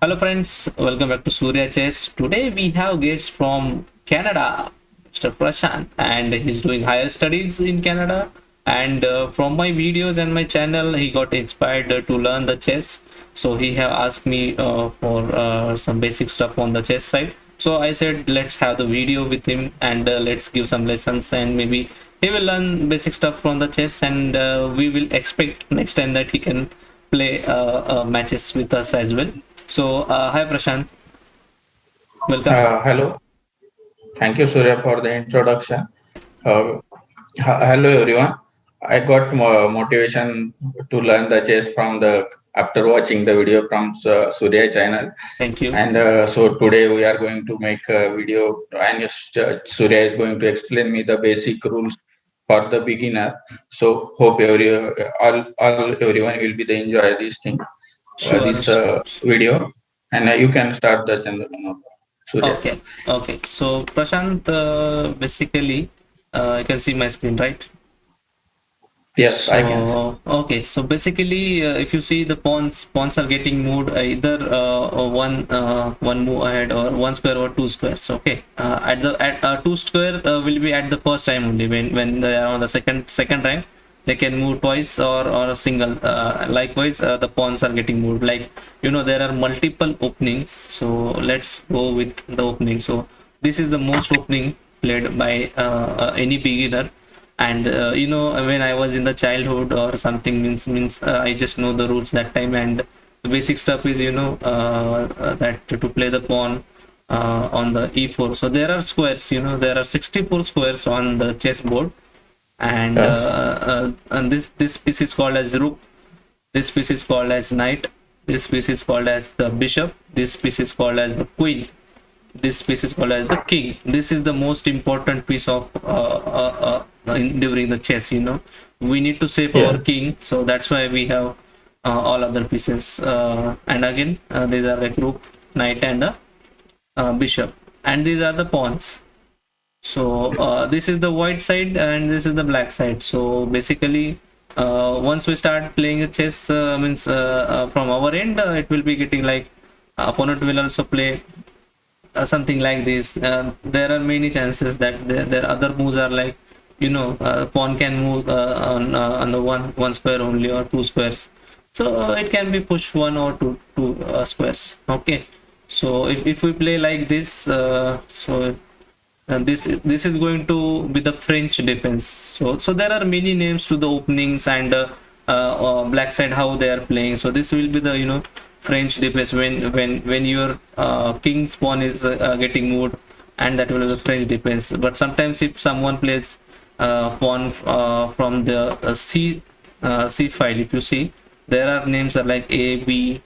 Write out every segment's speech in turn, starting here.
Hello friends, welcome back to Surya Chess. Today we have guest from Canada, Mr. Prashant, and he's doing higher studies in Canada. And from my videos and my channel, he got inspired to learn the chess. So he have asked me for some basic stuff on the chess side. So I said let's have the video with him and let's give some lessons and maybe he will learn basic stuff from the chess and we will expect next time that he can play matches with us as well. So, hi Prashant, welcome. Hello. Thank you, Surya, for the introduction. Uh, Hello, everyone. I got motivation to learn the chess from the after watching the video from Surya channel, Thank you. and so today we are going to make a video, and Surya is going to explain me the basic rules for the beginner. So hope all everyone will be the enjoy this thing, Sure, this sure. video, and you can start the channel, Surya. Okay, okay. So, Prashant, basically, you can see my screen, right? Yes, I can. So basically, if you see the pawns are getting moved either one move ahead or one square or two squares. Okay, at two square will be at the first time only when they are on the second rank they can move twice or a single. Likewise, the pawns are getting moved. Like there are multiple openings. So let's go with the opening. So this is the most opening played by any beginner, and when I was in the childhood or something means I just know the rules that time, and the basic stuff is that to play the pawn on the e4. So there are squares, there are 64 squares on the chessboard, Yes. and this piece is called as rook, this piece is called as knight, this piece is called as the bishop, this piece is called as the queen, this piece is called as the king. This is the most important piece of during the chess. We need to save our Yeah. king, so that's why we have all other pieces. And again, these are like rook, knight, and bishop, and these are the pawns. So this is the white side and this is the black side. So basically, once we start playing a chess, means from our end, it will be getting like opponent will also play something like this. There are many chances that there other moves are like pawn can move on the one square only or two squares. So it can be pushed one or two squares. Okay. So if we play like this, this is going to be the French defense. So there are many names to the openings and black side how they are playing. So this will be the French defense when your king's pawn is getting moved, and that will be the French defense. But sometimes if someone plays pawn from the C file, if you see there are names are like A, B,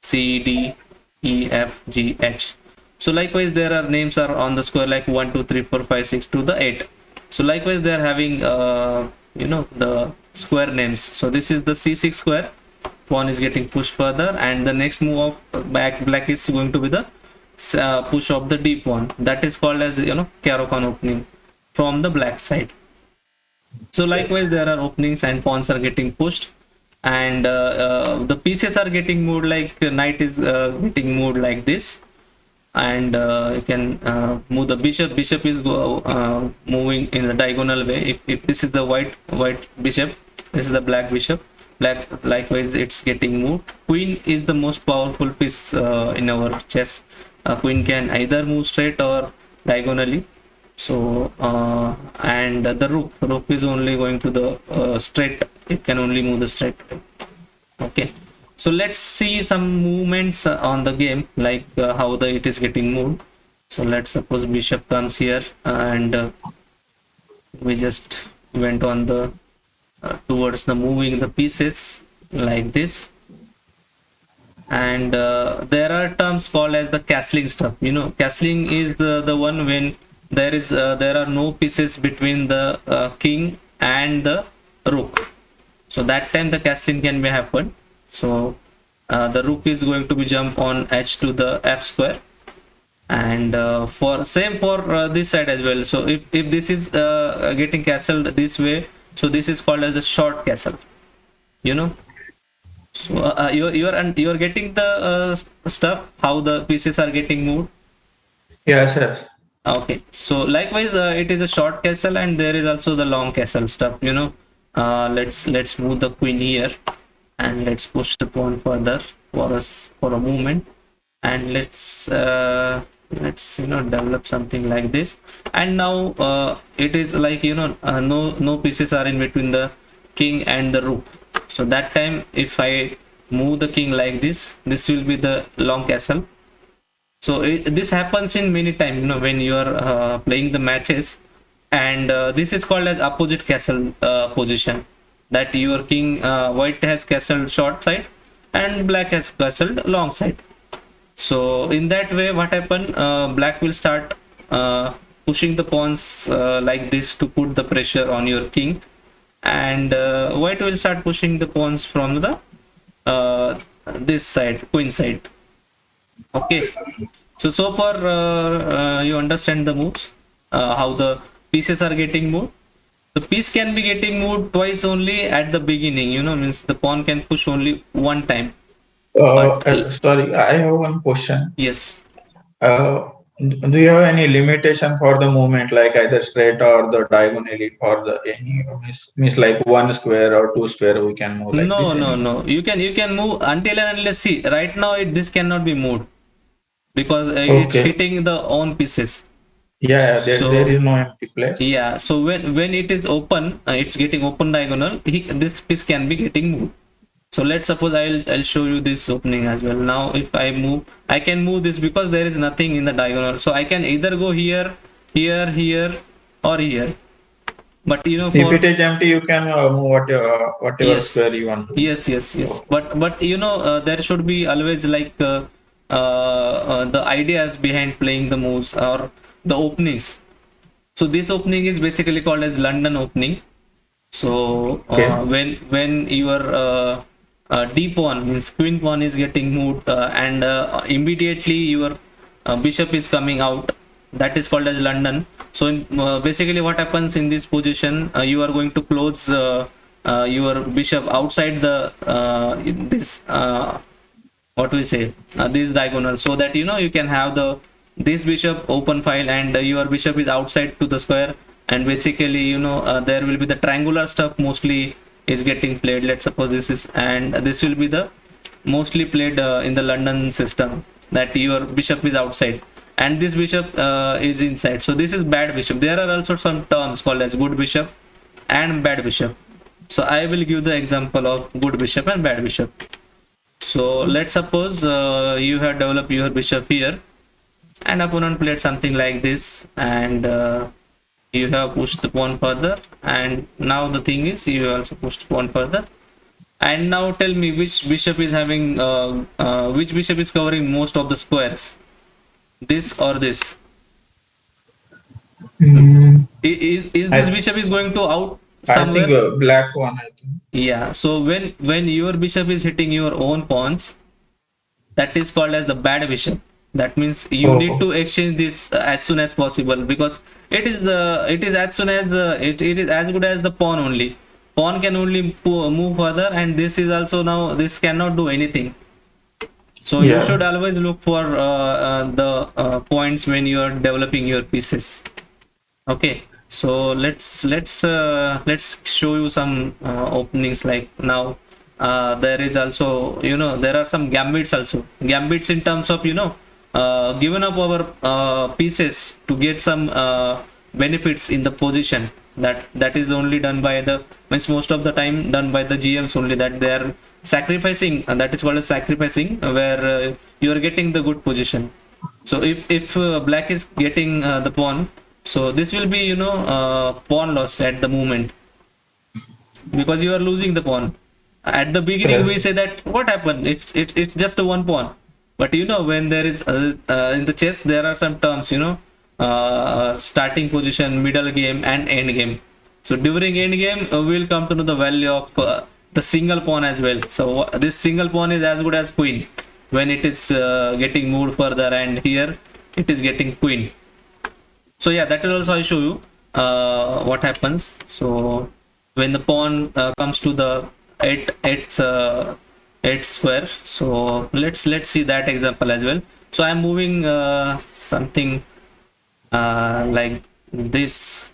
C, D, E, F, G, H. So likewise there are names are on the square like 1 2 3 4 5 6 to the 8. So likewise they are having the square names. So this is the C6 square, pawn is getting pushed further, and the next move of black is going to be the push of the d pawn. That is called as Caro-Kann opening from the black side. So likewise there are openings and pawns are getting pushed, and the pieces are getting moved, like knight is getting moved like this, and you can move the bishop is moving in a diagonal way. If this is the white bishop, this is the black bishop, black likewise it's getting moved. Queen is the most powerful piece in our chess. Queen can either move straight or diagonally. So and the rook is only going to the straight, it can only move the straight. Okay, so let's see some movements on the game, like how it is getting moved. So let's suppose bishop comes here, and we just went on the towards the moving the pieces like this. And there are terms called as the castling stuff. Castling is the one when there are no pieces between the king and the rook. So that time the castling can be happen. So the rook is going to be jump on h to the f square, and for same for this side as well. So if this is getting castled this way, so this is called as the short castle. you know So you're getting the stuff, how the pieces are getting moved. Yes, yes. Okay, so likewise, it is a short castle, and there is also the long castle stuff. Let's move the queen here, and let's push the pawn further for us for a moment, and let's develop something like this. And now it is like no pieces are in between the king and the rook. So that time, if I move the king like this will be the long castle. So this happens in many times, when you are playing the matches, and this is called as opposite castle position. That your king, white has castled short side, and black has castled long side. So in that way, what happen? Black will start pushing the pawns like this to put the pressure on your king, and white will start pushing the pawns from the this side, queen side. Okay. So far, you understand the moves, how the pieces are getting moved. The piece can be getting moved twice only at the beginning, means the pawn can push only one time. But Sorry, I have one question. yes, Uh, do you have any limitation for the movement, like either straight or the diagonally, or the any means like one square or two square we can move like no, this? no, Any? no. You can move until and unless, see, right now this cannot be moved because it's Okay. hitting the own pieces. Yeah, yeah, there So is no empty place. yeah, so when it is open, it's getting open diagonal. This piece can be getting moved. So let's suppose I'll show you this opening as well. Now if I move, I can move this because there is nothing in the diagonal. So I can either go here, here, here, or here. But If it is empty, you can move whatever square yes, you want to. yes. Oh, But there should be always like the ideas behind playing the moves or the openings. So this opening is basically called as London opening. So okay. when your d pawn, means queen pawn, is getting moved, and immediately your bishop is coming out, that is called as London. So basically what happens in this position, you are going to close your bishop outside the this what we say this diagonal, so that you can have the this bishop open file, and your bishop is outside to the square, and basically there will be the triangular stuff mostly is getting played. Let's suppose this is, and this will be the mostly played in the London system, that your bishop is outside and this bishop is inside. So this is bad bishop. There are also some terms called as good bishop and bad bishop. So I will give the example of good bishop and bad bishop. So let's suppose you have developed your bishop here, and opponent played something like this, and you have pushed the pawn further, and now the thing is you also pushed pawn further. And now tell me which bishop is having which bishop is covering most of the squares, this or this? Mm, Is this I bishop is going to out I think somewhere? black one. I think. Yeah, so when your bishop is hitting your own pawns, that is called as the bad bishop. That means you need Oh, to exchange this as soon as possible, because it is as soon as it is as good as the pawn only. Pawn can only move further, and this is also, now this cannot do anything. So you should yeah. always look for the points when you are developing your pieces. Okay, so let's show you some openings. Like now there is also, there are some gambits also, gambits in terms of given up our pieces to get some benefits in the position. That is only done by the, means most of the time done by the GMs only, that they are sacrificing, and that is called as sacrificing, where you are getting the good position. So if black is getting the pawn, so this will be pawn loss at the moment, because you are losing the pawn. At the beginning we Yes. say that what happened, it's just a one pawn. But when there is in the chess there are some terms, starting position, middle game, and end game. So during end game we'll come to know the value of the single pawn as well. So this single pawn is as good as queen when it is getting moved further, and here it is getting queen. So yeah, that will also I show you what happens. So when the pawn comes to the eighth 8 square. So let's see that example as well. So I'm moving something like this.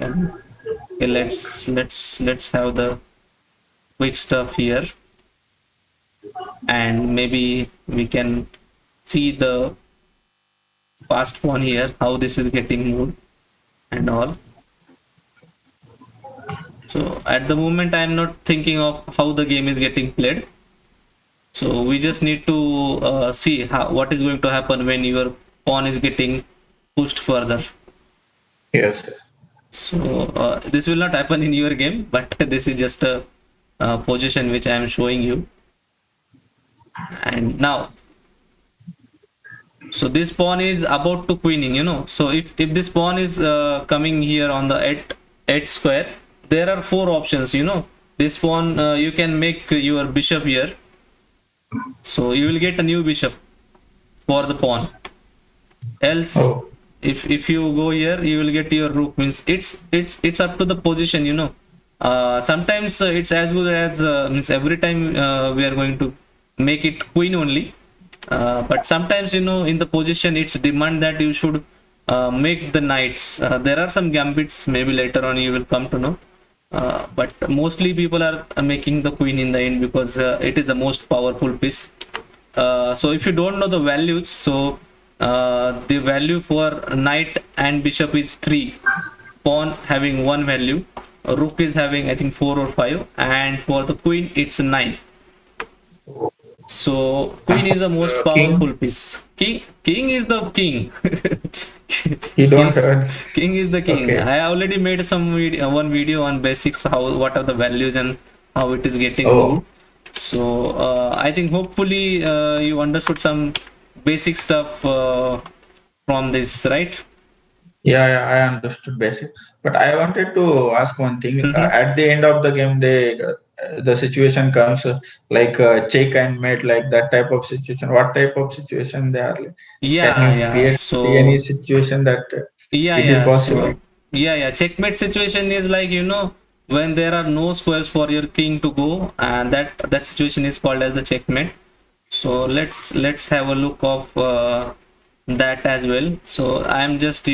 And okay, let's have the quick stuff here, and maybe we can see the fast pawn here, how this is getting moved and all. So at the moment I'm not thinking of how the game is getting played. So we just need to see what is going to happen when your pawn is getting pushed further. Yes. So this will not happen in your game, but this is just a position which I am showing you. And now, so this pawn is about to queening, so if this pawn is coming here on the 8 square, there are 4 options. This pawn, you can make your bishop here, so you will get a new bishop for the pawn. Else, if you go here, you will get your rook. Means it's up to the position. Sometimes it's as good as means every time we are going to make it queen only. But sometimes, in the position, it's demand that you should make the knights. There are some gambits, maybe later on you will come to know. But mostly people are making the queen in the end because it is the most powerful piece. So if you don't know the values, so the value for knight and bishop is 3, pawn having 1 value, rook is having I think 4 or 5, and for the queen it's 9. So queen is the most powerful piece. King is the king. You don't heard. King is the king. Okay. I already made one video on basics, what are the values and how it is getting moved. So I think hopefully you understood some basic stuff from this, right? Yeah, I understood basic. But I wanted to ask one thing. At the end of the game, the situation comes like check and mate, like that type of situation. What type of situation they are? Like? Can you create any situation that it is possible? So checkmate situation is like, when there are no squares for your king to go, and that situation is called as the checkmate. So let's have a look of that as well. So I'm just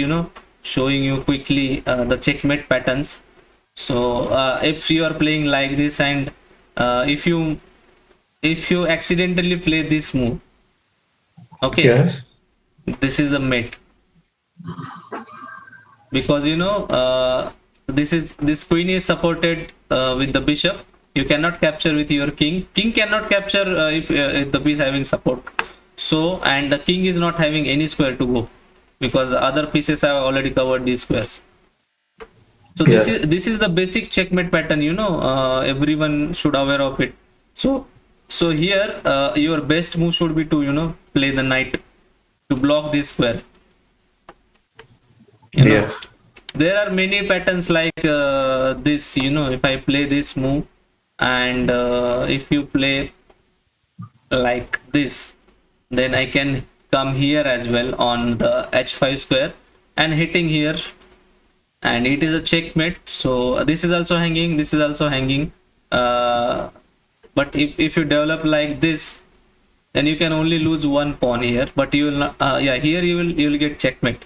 showing you quickly the checkmate patterns. So if you are playing like this, and if you accidentally play this move, okay, yes, this is the mate, because this queen is supported with the bishop. You cannot capture with your king cannot capture if the piece having support. So, and the king is not having any square to go because the other pieces have already covered these squares. So this is the basic checkmate pattern. Everyone should aware of it. So here your best move should be to play the knight to block this square. There are many patterns like this. If I play this move, and if you play like this, then I can come here as well on the h5 square and hitting here, and it is a checkmate. So this is also hanging, this is also hanging, but if you develop like this, then you can only lose 1 pawn here, but you will not, here you will get checkmate.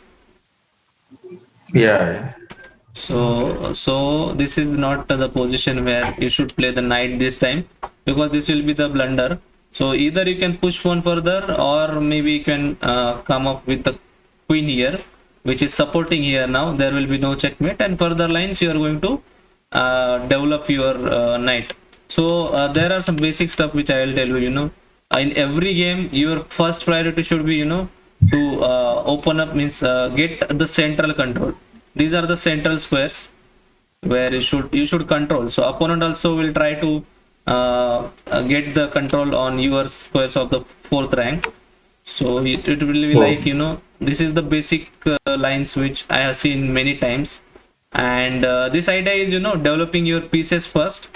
So this is not the position where you should play the knight this time, because this will be the blunder. So either you can push one further, or maybe you can come up with the queen here, which is supporting here. Now there will be no checkmate, and further lines you are going to develop your knight. So there are some basic stuff which I will tell you. In every game, your first priority should be to open up, means get the central control. These are the central squares where you should control. So opponent also will try to get the control on your squares of the 4th rank. So it will be like this is the basic lines which I have seen many times. And this idea is developing your pieces first.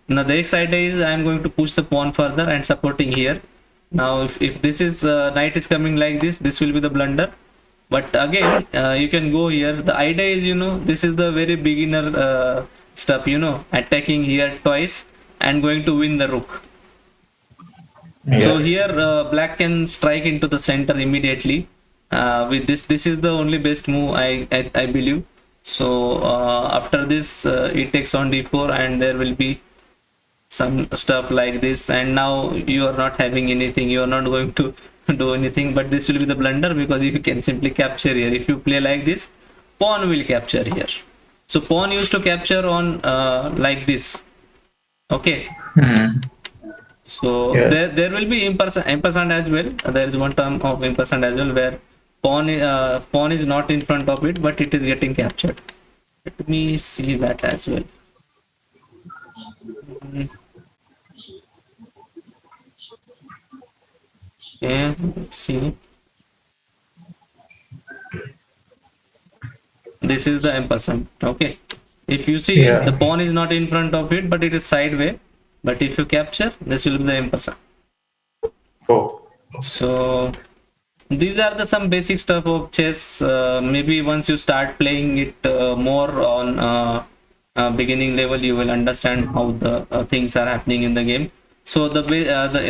Now the next idea is I am going to push the pawn further and supporting here. Now if this is knight is coming like this will be the blunder. But again you can go here. The idea is this is the very beginner stuff, attacking here twice and going to win the rook. So Yes. here black can strike into the center immediately. With this is the only best move I believe. So after this, it takes on d4, and there will be some stuff like this. And now you are not having anything. You are not going to do anything. But this will be the blunder, because you can simply capture here. If you play like this, pawn will capture here. So pawn used to capture on like this. Okay. Hmm. So Yes. there will be ampersand as well. There is one term of ampersand as well, where pawn is not in front of it, but it is getting captured. Let me see that as well. Mm, yeah, let's see. This is the ampersand. Okay. If you see, the Yeah. pawn is not in front of it, but it is sideway. But if you capture, this will be the ampersand. Oh. So these are the some basic stuff of chess. Maybe once you start playing it more on beginning level, you will understand how the things are happening in the game. So the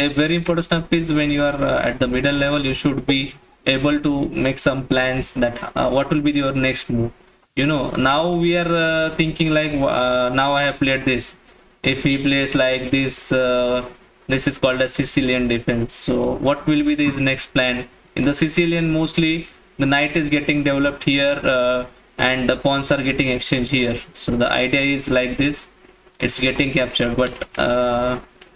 a very important step is, when you are at the middle level, you should be able to make some plans that what will be your next move. Now we are thinking like, now I have played this. If he plays like this, this is called a Sicilian defense. So what will be his next plan? In the Sicilian, mostly the knight is getting developed here, and the pawns are getting exchanged here. So the idea is like this, it's getting captured. But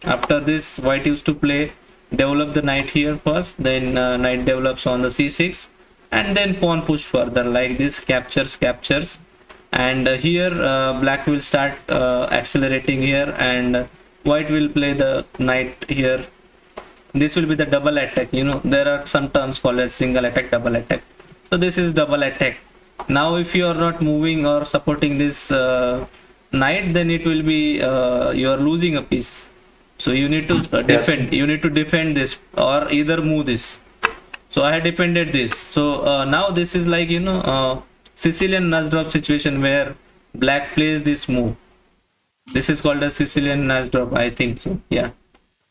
after this, white used to play, develop the knight here first, then knight develops on the c6, and then pawn push further like this, captures. And here black will start accelerating here, and white will play the knight here. This will be the double attack. There are some terms called as single attack, double attack. So this is double attack. Now if you are not moving or supporting this knight, then it will be you are losing a piece. So you need to Yes. defend this, or either move this. So I had defended this. So now this is like, Sicilian nudge drop situation, where black plays this move. This is called a Sicilian nudge drop, I think so. Yeah.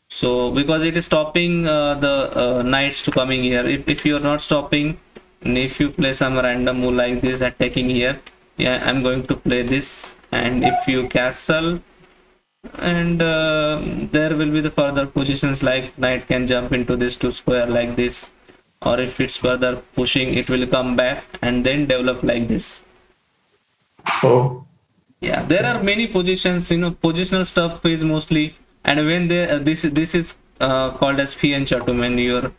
So because it is stopping the knights to coming here. If you are not stopping, and if you play some random move like this, attacking here, yeah, I'm going to play this. And if you castle, and there will be the further positions, like knight can jump into this to square like this, or if it's further pushing, it will come back and then develop like this. Oh. Yeah, there are many positions. Positional stuff is mostly. And when they this is called as phi and chatu, when your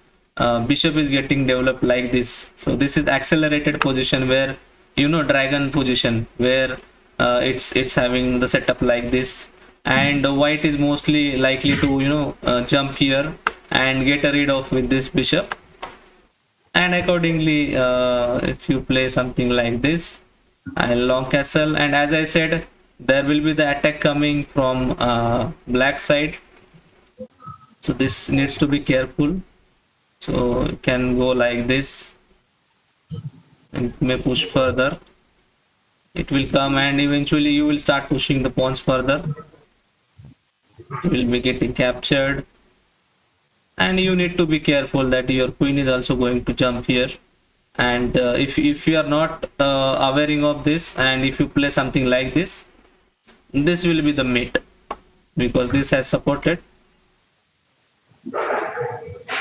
bishop is getting developed like this. So this is accelerated position, where dragon position, where it's having the setup like this. And white is mostly likely to jump here and get rid of with this bishop. And accordingly, if you play something like this, I'll long castle. And as I said, there will be the attack coming from black side. So this needs to be careful. So you can go like this, and may push further. It will come, and eventually you will start pushing the pawns further. You will be getting captured. And you need to be careful that your queen is also going to jump here. And if you are not aware of this, and if you play something like this, this will be the mate, because this has supported.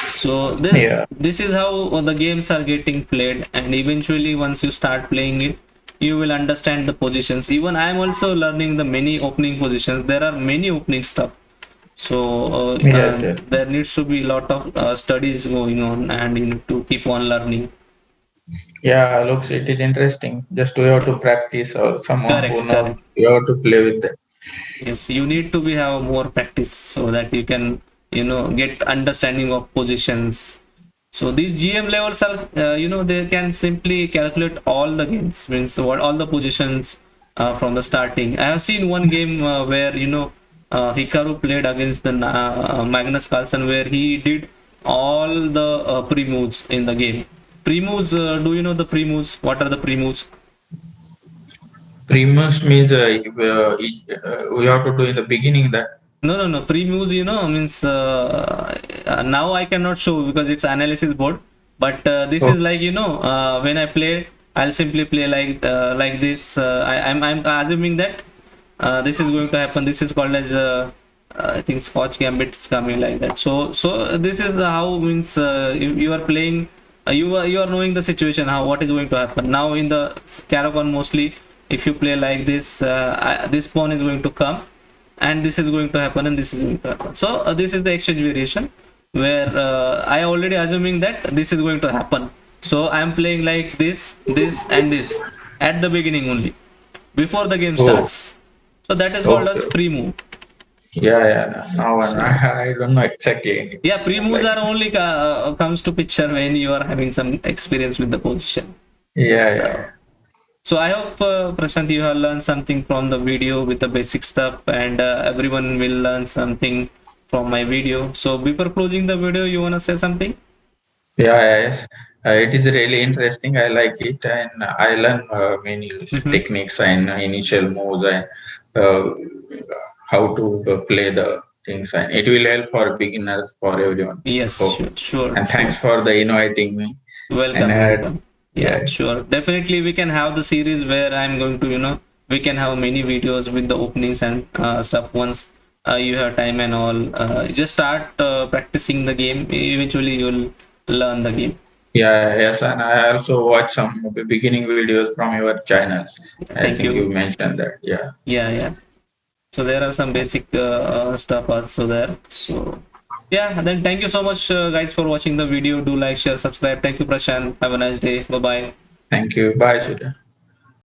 So Yeah. this is how the games are getting played. And eventually, once you start playing it, you will understand the positions. Even I am also learning the many opening positions. There are many opening stuff. So Yes. Yes. there needs to be a lot of studies going on, and you need to keep on learning. Yeah. Looks it is interesting. Just we have to practice, or someone who Correct, knows. correct. You have to play with that. Yes, you need to be have more practice, so that you can get understanding of positions. So these GM levels are they can simply calculate all the games, means what all the positions from the starting. I have seen one game where Hikaru played against the Magnus Carlsen, where he did all the pre-moves in the game. Pre-moves, do you know the pre-moves? What are the pre-moves? Primus means we have to do in the beginning that. No. Pre-moves, means now I cannot show because it's analysis board. But this is Oh, like, when I play, I'll simply play like this. I'm assuming that this is going to happen. This is called as I think Scotch Gambit is coming like that. So this is how, means you are playing. You are knowing the situation, how what is going to happen. Now in the Caracon mostly, if you play like this, this pawn is going to come, and this is going to happen, and this is going to happen. So this is the exchange variation where I already assuming that this is going to happen. So I am playing like this and this at the beginning only, before the game oh, starts. So that is called as okay. pre-move. Yeah. Now So I don't know exactly. yeah, pre-moves Like, are only comes to picture when you are having some experience with the position. Uh, yeah. so I hope, Prashant, you have learned something from the video with the basic stuff, and everyone will learn something from my video. So before closing the video, you wanna say something? Yes. It is really interesting. I like it, and I learn many Mm-hmm. techniques and initial moves and uh, how to play the things. And it will help for beginners, for everyone. Yes, Hope. sure, sure, And thanks sure. for the inviting me. And Welcome, welcome. Yeah, yeah, sure. Definitely, we can have the series where I'm going to, we can have many videos with the openings and stuff once you have time and all. Just start practicing the game. Eventually, you'll learn the game. yes, and I also watch some beginning videos from your channels. I Thank think you you. mentioned that. Yeah. Yeah. So there are some basic stuff also there. So yeah, then thank you so much, guys, for watching the video. Do like, share, subscribe. Thank you, Prashant. Have a nice day. Bye bye. Thank you. Bye, Surya.